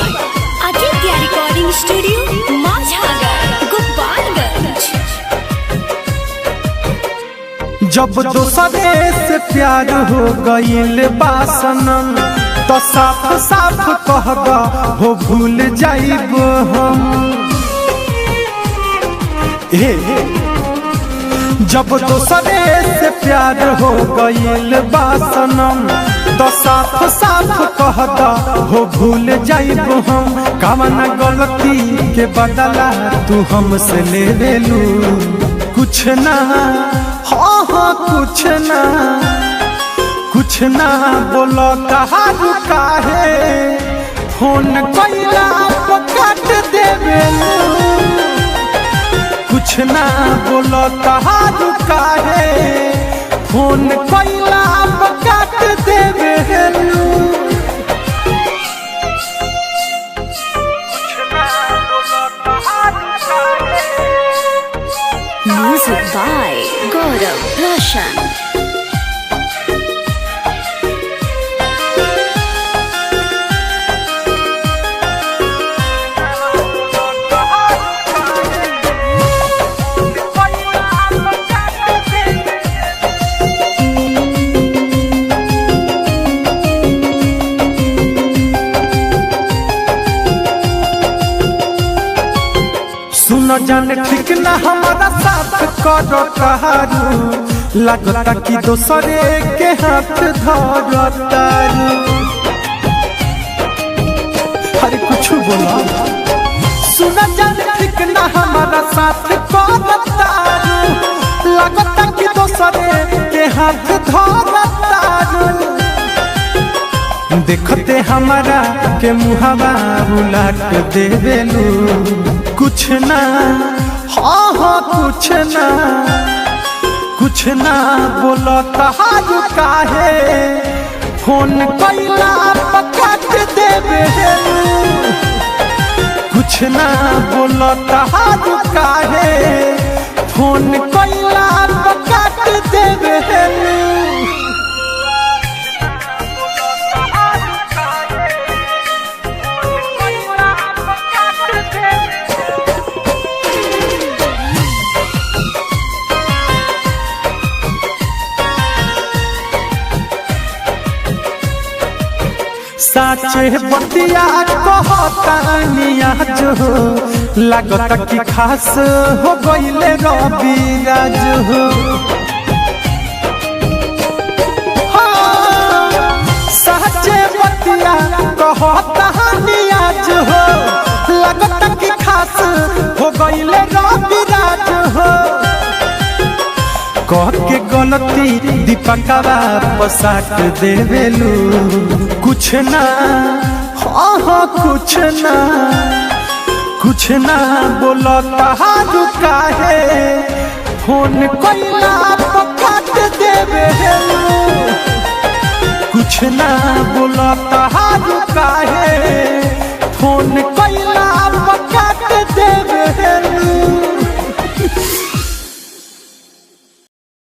by Aditya Recording Studio, Mazhagar, Gopalganj। जब दोसरे से प्यार हो गईल बा सनम तो साफ साफ कहबा हो भूल जाइब हम। जब दोसरे से प्यार हो गईल बा सनम तो साफ साफ कहबा हो भूल जाइब हम। कवन गलती के बदला तू हमसे ले लेलू कुछ ना, हाँ हाँ कुछ ना बोलो कहा रुका है फोन कैला काट देवे। कुछ ना बोलो कहा रुका है फोन कैला काट देवे। Music by Gaurav Roshan। सुनो जाने ठीक ना हमारा साथ करो कहारू लगता कि दोसरे के हाथ धरतारू। अरे कुछ बोला। सुनो जाने ठीक ना हमारा साथ करो तारू लगता कि दोसरे के हाथ धरतारू। देखते हमारा के मुहावा उलट देवेलू कुछ ना, हाँ हाँ कुछ ना बोलो तहारू काहे फोन कैला काट देवे। कुछ ना बोलो तहारू काहे फोन कैला काट देवे। साचे बतिया कहतानिया जो लगता कि खास हो गईले रवि राज हो। साचे बतिया कहतानिया जो लगता कि खास हो गईले रवि राज हो। कह के गलती दीपकवा पसाट देवेलू कुछ ना, हाँ हाँ कुछ ना बोलो तहारू काहे फोन कैला काट देवे। कुछ ना बोलो तहारू काहे फोन